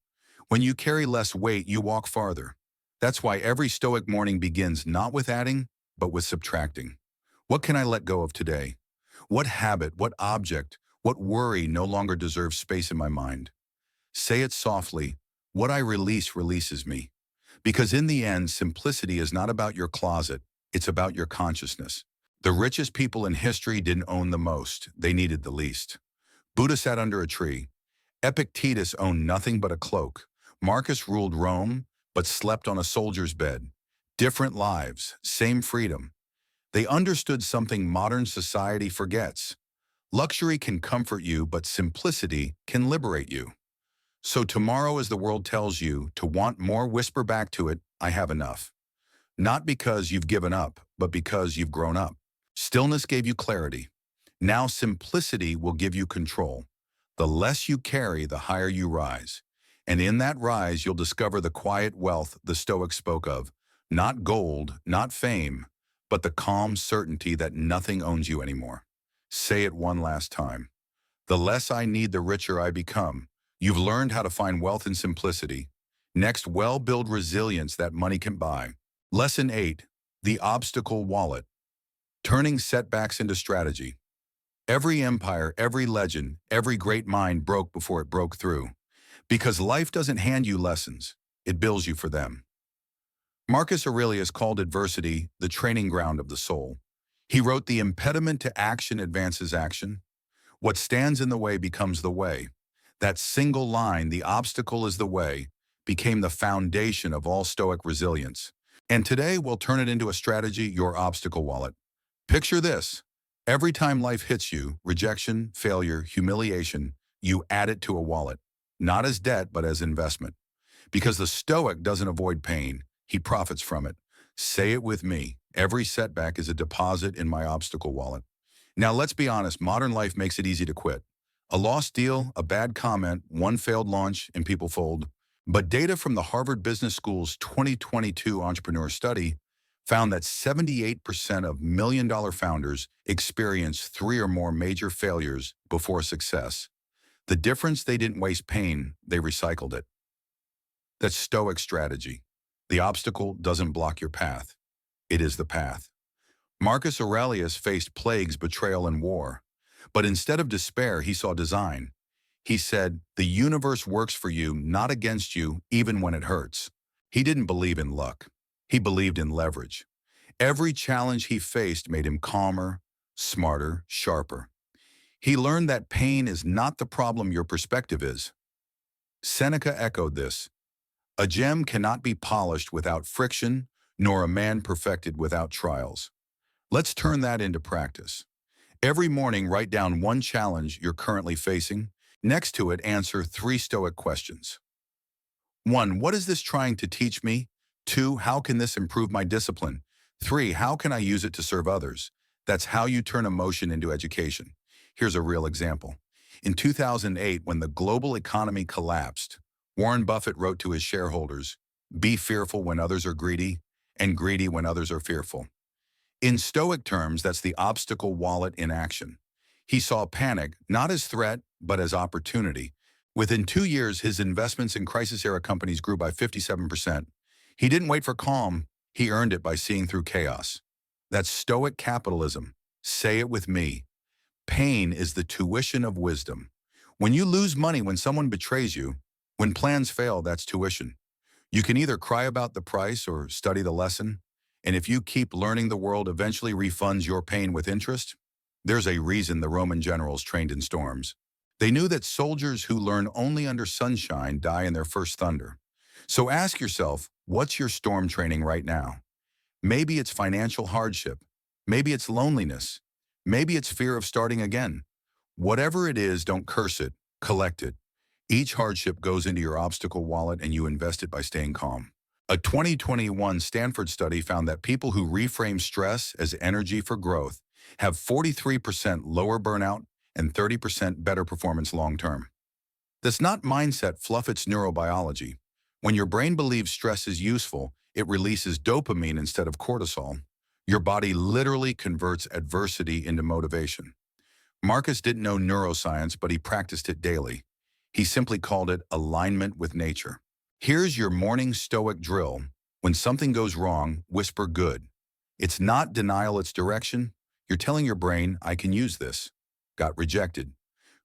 When you carry less weight, you walk farther. That's why every Stoic morning begins not with adding, but with subtracting. What can I let go of today? What habit, what object, what worry no longer deserves space in my mind? Say it softly: what I release releases me. Because in the end, simplicity is not about your closet, it's about your consciousness. The richest people in history didn't own the most, they needed the least. Buddha sat under a tree. Epictetus owned nothing but a cloak. Marcus ruled Rome, but slept on a soldier's bed. Different lives, same freedom. They understood something modern society forgets. Luxury can comfort you, but simplicity can liberate you. So tomorrow, as the world tells you to want more, whisper back to it, "I have enough." Not because you've given up, but because you've grown up. Stillness gave you clarity. Now simplicity will give you control. The less you carry, the higher you rise. And in that rise, you'll discover the quiet wealth the Stoics spoke of. Not gold, not fame, but the calm certainty that nothing owns you anymore. Say it one last time. The less I need, the richer I become. You've learned how to find wealth in simplicity. Next, build resilience that money can buy. Lesson 8, the obstacle wallet. Turning setbacks into strategy. Every empire, every legend, every great mind broke before it broke through. Because life doesn't hand you lessons, it builds you for them. Marcus Aurelius called adversity the training ground of the soul. He wrote, "The impediment to action advances action. What stands in the way becomes the way." That single line, "the obstacle is the way," became the foundation of all Stoic resilience. And today we'll turn it into a strategy: your obstacle wallet. Picture this. Every time life hits you, rejection, failure, humiliation, you add it to a wallet. Not as debt, but as investment. Because the Stoic doesn't avoid pain, he profits from it. Say it with me. Every setback is a deposit in my obstacle wallet. Now, let's be honest, modern life makes it easy to quit. A lost deal, a bad comment, one failed launch, and people fold. But data from the Harvard Business School's 2022 entrepreneur study found that 78% of million-dollar founders experience 3 or more major failures before success. The difference, they didn't waste pain, they recycled it. That's Stoic strategy. The obstacle doesn't block your path. It is the path. Marcus Aurelius faced plagues, betrayal, and war. But instead of despair, he saw design. He said, "The universe works for you, not against you, even when it hurts." He didn't believe in luck. He believed in leverage. Every challenge he faced made him calmer, smarter, sharper. He learned that pain is not the problem, your perspective is. Seneca echoed this. A gem cannot be polished without friction, nor a man perfected without trials. Let's turn that into practice. Every morning, write down one challenge you're currently facing. Next to it, answer 3 Stoic questions. 1. What is this trying to teach me? 2. How can this improve my discipline? 3. How can I use it to serve others? That's how you turn emotion into education. Here's a real example. In 2008, when the global economy collapsed, Warren Buffett wrote to his shareholders, "Be fearful when others are greedy, and greedy when others are fearful." In Stoic terms, that's the obstacle wallet in action. He saw panic not as threat, but as opportunity. Within 2 years, his investments in crisis-era companies grew by 57%. He didn't wait for calm, he earned it by seeing through chaos. That's Stoic capitalism. Say it with me. Pain is the tuition of wisdom. When you lose money, when someone betrays you, when plans fail, that's tuition. You can either cry about the price or study the lesson. And if you keep learning, the world eventually refunds your pain with interest. There's a reason the Roman generals trained in storms. They knew that soldiers who learn only under sunshine die in their first thunder. So ask yourself, what's your storm training right now? Maybe it's financial hardship. Maybe it's loneliness. Maybe it's fear of starting again. Whatever it is, don't curse it, collect it. Each hardship goes into your obstacle wallet and you invest it by staying calm. A 2021 Stanford study found that people who reframe stress as energy for growth have 43% lower burnout and 30% better performance long-term. That's not mindset fluff, it's neurobiology. When your brain believes stress is useful, it releases dopamine instead of cortisol. Your body literally converts adversity into motivation. Marcus didn't know neuroscience, but he practiced it daily. He simply called it alignment with nature. Here's your morning Stoic drill. When something goes wrong, whisper good. It's not denial, it's direction. You're telling your brain, I can use this. Got rejected.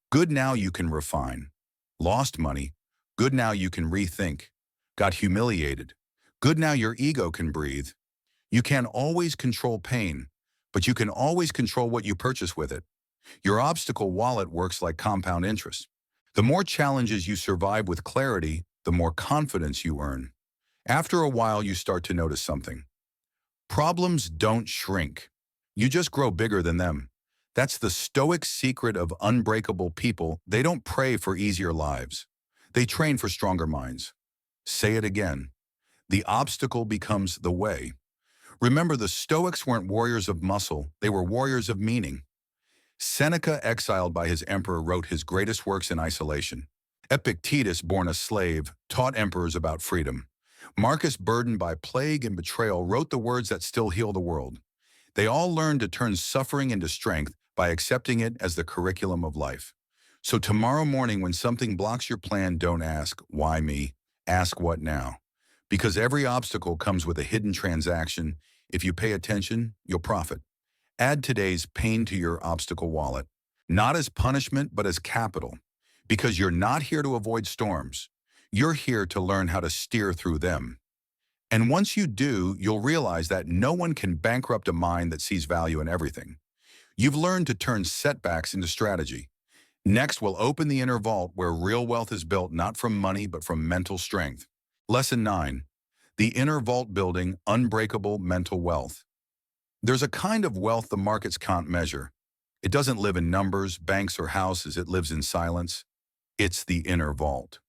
Good, now you can refine. Lost money. Good, now you can rethink. Got humiliated. Good, now your ego can breathe. You can't always control pain, but you can always control what you purchase with it. Your obstacle wallet works like compound interest. The more challenges you survive with clarity, the more confidence you earn. After a while, you start to notice something. Problems don't shrink. You just grow bigger than them. That's the Stoic secret of unbreakable people. They don't pray for easier lives. They train for stronger minds. Say it again. The obstacle becomes the way. Remember, the Stoics weren't warriors of muscle. They were warriors of meaning. Seneca, exiled by his emperor, wrote his greatest works in isolation. Epictetus, born a slave, taught emperors about freedom. Marcus, burdened by plague and betrayal, wrote the words that still heal the world. They all learned to turn suffering into strength by accepting it as the curriculum of life. So tomorrow morning, when something blocks your plan, don't ask, why me? Ask, what now? Because every obstacle comes with a hidden transaction. If you pay attention, you'll profit. Add today's pain to your obstacle wallet, not as punishment, but as capital. Because you're not here to avoid storms. You're here to learn how to steer through them. And once you do, you'll realize that no one can bankrupt a mind that sees value in everything. You've learned to turn setbacks into strategy. Next, we'll open the inner vault where real wealth is built not from money, but from mental strength. Lesson 9. The inner vault building unbreakable mental wealth. There's a kind of wealth the markets can't measure. It doesn't live in numbers, banks, or houses. It lives in silence. It's the inner vault.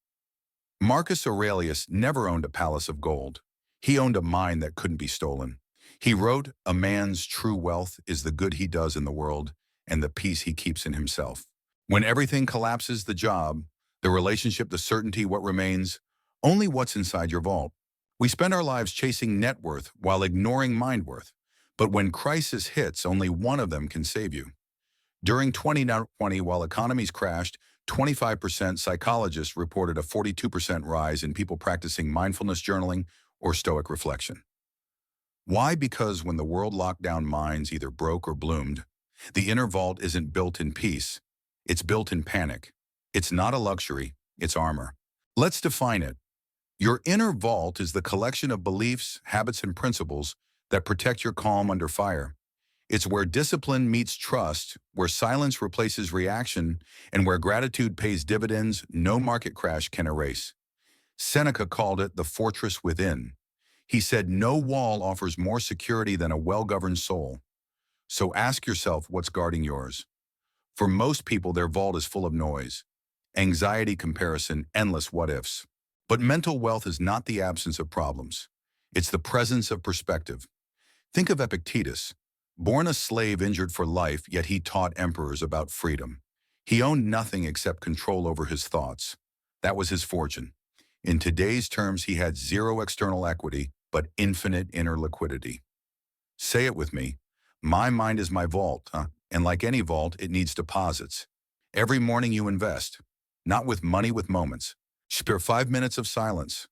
Marcus Aurelius never owned a palace of gold. He owned a mind that couldn't be stolen. He wrote, "A man's true wealth is the good he does in the world and the peace he keeps in himself." When everything collapses, the job, the relationship, the certainty, what remains? Only what's inside your vault. We spend our lives chasing net worth while ignoring mind worth. But when crisis hits, only one of them can save you. During 2020, while economies crashed, 25% psychologists reported a 42% rise in people practicing mindfulness journaling or stoic reflection. Why? Because when the world locked down, minds either broke or bloomed. The inner vault isn't built in peace. It's built in panic. It's not a luxury, it's armor. Let's define it. Your inner vault is the collection of beliefs, habits, and principles that protect your calm under fire. It's where discipline meets trust, where silence replaces reaction, and where gratitude pays dividends no market crash can erase. Seneca called it the fortress within. He said no wall offers more security than a well-governed soul. So ask yourself what's guarding yours. For most people, their vault is full of noise, anxiety, comparison, endless what-ifs. But mental wealth is not the absence of problems. It's the presence of perspective. Think of Epictetus. Born a slave, injured for life, yet he taught emperors about freedom. He owned nothing except control over his thoughts. That was his fortune. In today's terms, he had zero external equity, but infinite inner liquidity. Say it with me. My mind is my vault, and like any vault, it needs deposits. Every morning you invest, not with money, with moments. Spare 5 minutes of silence.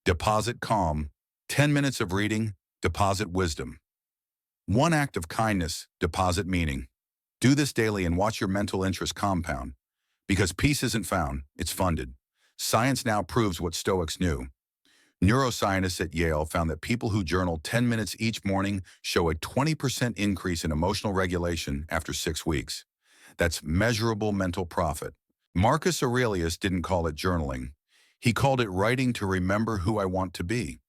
Deposit calm. 10 minutes of reading. Deposit wisdom. One act of kindness. Deposit meaning. Do this daily and watch your mental interest compound. Because peace isn't found, it's funded. Science now proves what Stoics knew. Neuroscientists at Yale found that people who journal 10 minutes each morning show a 20% increase in emotional regulation after 6 weeks. That's measurable mental profit. Marcus Aurelius didn't call it journaling. He called it writing to remember who I want to be.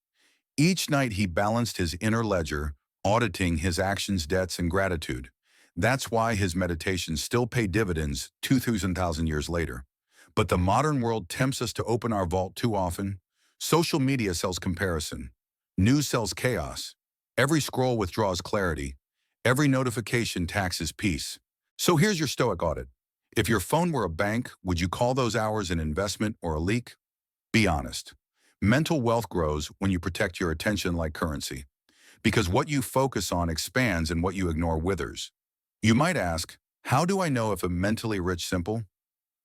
Each night he balanced his inner ledger, auditing his actions, debts, and gratitude. That's why his meditations still pay dividends 2,000 years later. But the modern world tempts us to open our vault too often. Social media sells comparison. News sells chaos. Every scroll withdraws clarity. Every notification taxes peace. So here's your Stoic audit. If your phone were a bank, would you call those hours an investment or a leak? Be honest. Mental wealth grows when you protect your attention like currency. Because what you focus on expands and what you ignore withers. You might ask, how do I know if I'm mentally rich? Simple.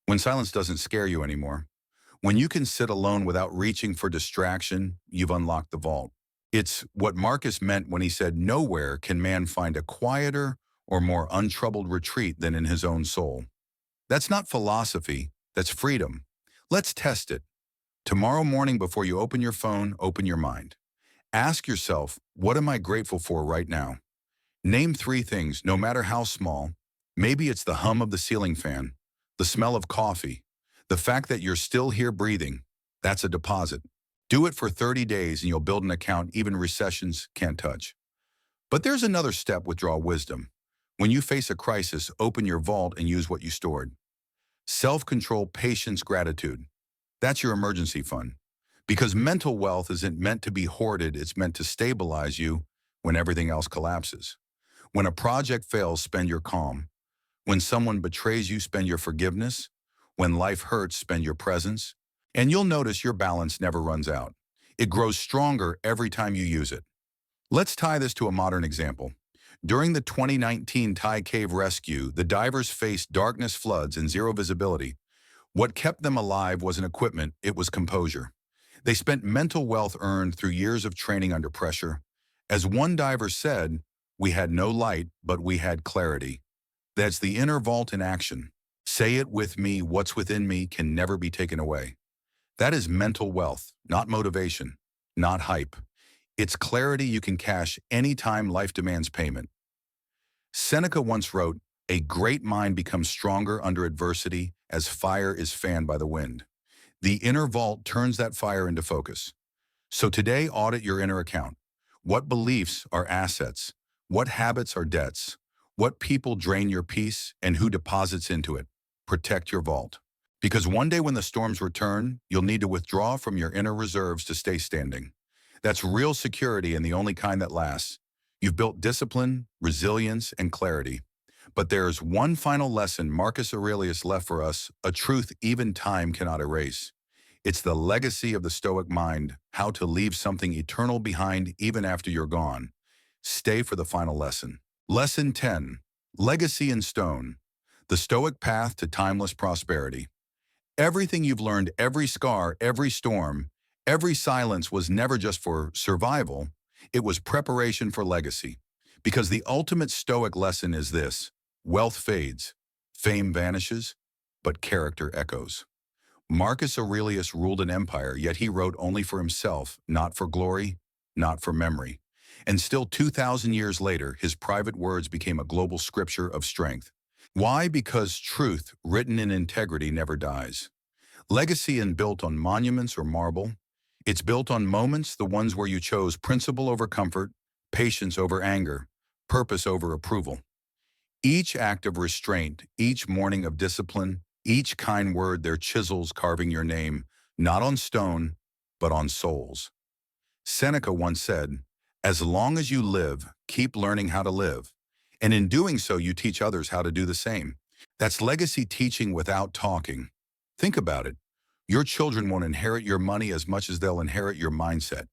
When silence doesn't scare you anymore. When you can sit alone without reaching for distraction, you've unlocked the vault. It's what Marcus meant when he said, nowhere can man find a quieter or more untroubled retreat than in his own soul. That's not philosophy, that's freedom. Let's test it. Tomorrow morning before you open your phone, open your mind. Ask yourself, what am I grateful for right now? Name 3 things, no matter how small. Maybe it's the hum of the ceiling fan, the smell of coffee, the fact that you're still here breathing. That's a deposit. Do it for 30 days and you'll build an account even recessions can't touch. But there's another step: withdraw wisdom. When you face a crisis, open your vault and use what you stored. Self-control, patience, gratitude. That's your emergency fund. Because mental wealth isn't meant to be hoarded, it's meant to stabilize you when everything else collapses. When a project fails, spend your calm. When someone betrays you, spend your forgiveness. When life hurts, spend your presence. And you'll notice your balance never runs out. It grows stronger every time you use it. Let's tie this to a modern example. During the 2019 Thai cave rescue, the divers faced darkness, floods, and zero visibility. What kept them alive wasn't equipment, it was composure. They spent mental wealth earned through years of training under pressure. As one diver said, we had no light, but we had clarity. That's the inner vault in action. Say it with me, what's within me can never be taken away. That is mental wealth, not motivation, not hype. It's clarity you can cash anytime life demands payment. Seneca once wrote, "A great mind becomes stronger under adversity as fire is fanned by the wind." The inner vault turns that fire into focus. So today, audit your inner account. What beliefs are assets? What habits are debts? What people drain your peace and who deposits into it? Protect your vault. Because one day when the storms return, you'll need to withdraw from your inner reserves to stay standing. That's real security and the only kind that lasts. You've built discipline, resilience, and clarity. But there's one final lesson Marcus Aurelius left for us, a truth even time cannot erase. It's the legacy of the Stoic mind, how to leave something eternal behind even after you're gone. Stay for the final lesson. Lesson 10. Legacy in Stone. The Stoic Path to Timeless Prosperity. Everything you've learned, every scar, every storm, every silence was never just for survival, it was preparation for legacy. Because the ultimate Stoic lesson is this: wealth fades, fame vanishes, but character echoes. Marcus Aurelius ruled an empire, yet he wrote only for himself, not for glory, not for memory. And still 2,000 years later, his private words became a global scripture of strength. Why? Because truth, written in integrity, never dies. Legacy isn't built on monuments or marble. It's built on moments, the ones where you chose principle over comfort, patience over anger, purpose over approval. Each act of restraint, each morning of discipline, each kind word, their chisels carving your name, not on stone, but on souls. Seneca once said, "As long as you live, keep learning how to live. And in doing so, you teach others how to do the same." That's legacy teaching without talking. Think about it. Your children won't inherit your money as much as they'll inherit your mindset.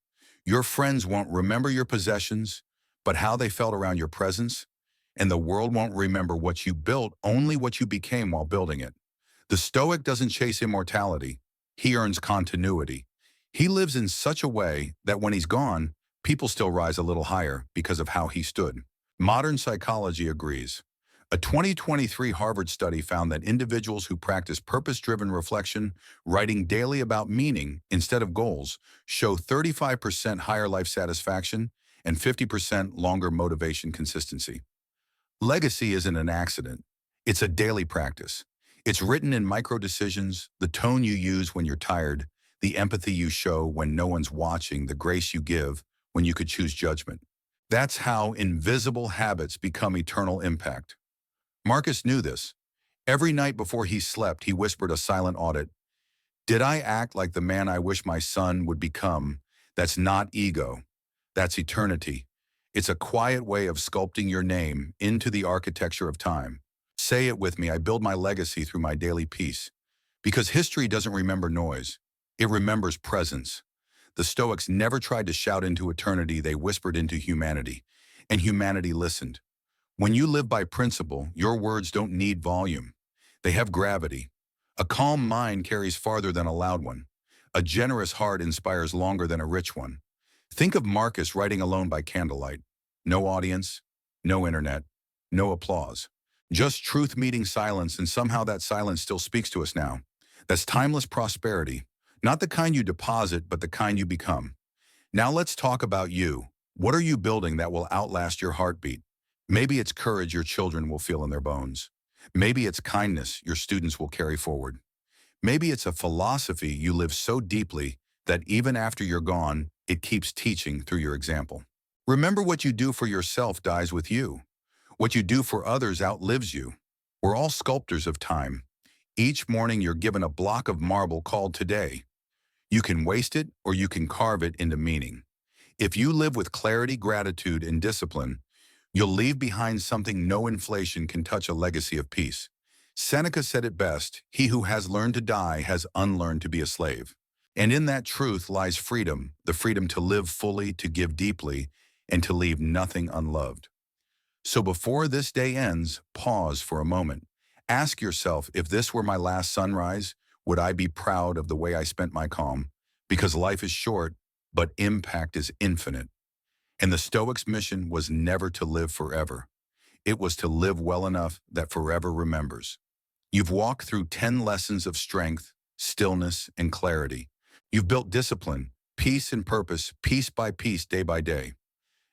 Your friends won't remember your possessions, but how they felt around your presence. And the world won't remember what you built, only what you became while building it. The Stoic doesn't chase immortality. He earns continuity. He lives in such a way that when he's gone, people still rise a little higher because of how he stood. Modern psychology agrees. A 2023 Harvard study found that individuals who practice purpose-driven reflection, writing daily about meaning instead of goals, show 35% higher life satisfaction and 50% longer motivation consistency. Legacy isn't an accident. It's a daily practice. It's written in micro decisions, the tone you use when you're tired, the empathy you show when no one's watching, the grace you give when you could choose judgment. That's how invisible habits become eternal impact. Marcus knew this. Every night before he slept, he whispered a silent audit. Did I act like the man I wish my son would become? That's not ego. That's eternity. It's a quiet way of sculpting your name into the architecture of time. Say it with me: I build my legacy through my daily peace. Because history doesn't remember noise. It remembers presence. The Stoics never tried to shout into eternity, they whispered into humanity. And humanity listened. When you live by principle, your words don't need volume. They have gravity. A calm mind carries farther than a loud one. A generous heart inspires longer than a rich one. Think of Marcus writing alone by candlelight. No audience, no internet, no applause. Just truth meeting silence, and somehow that silence still speaks to us now. That's timeless prosperity. Not the kind you deposit, but the kind you become. Now let's talk about you. What are you building that will outlast your heartbeat? Maybe it's courage your children will feel in their bones. Maybe it's kindness your students will carry forward. Maybe it's a philosophy you live so deeply that even after you're gone, it keeps teaching through your example. Remember, what you do for yourself dies with you. What you do for others outlives you. We're all sculptors of time. Each morning you're given a block of marble called today. You can waste it or you can carve it into meaning. If you live with clarity, gratitude, and discipline, you'll leave behind something no inflation can touch: a legacy of peace. Seneca said it best: he who has learned to die has unlearned to be a slave. And in that truth lies freedom, the freedom to live fully, to give deeply, and to leave nothing unloved. So before this day ends, pause for a moment. Ask yourself, if this were my last sunrise, would I be proud of the way I spent my calm? Because life is short, but impact is infinite. And the Stoics' mission was never to live forever. It was to live well enough that forever remembers. You've walked through 10 lessons of strength, stillness, and clarity. You've built discipline, peace, and purpose, piece by piece, day by day.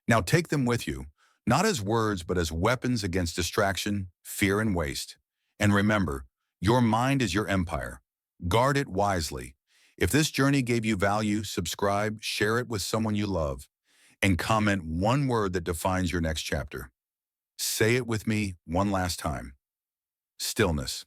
Now take them with you, not as words, but as weapons against distraction, fear, and waste. And remember, your mind is your empire. Guard it wisely. If this journey gave you value, subscribe, share it with someone you love, and comment one word that defines your next chapter. Say it with me one last time: stillness.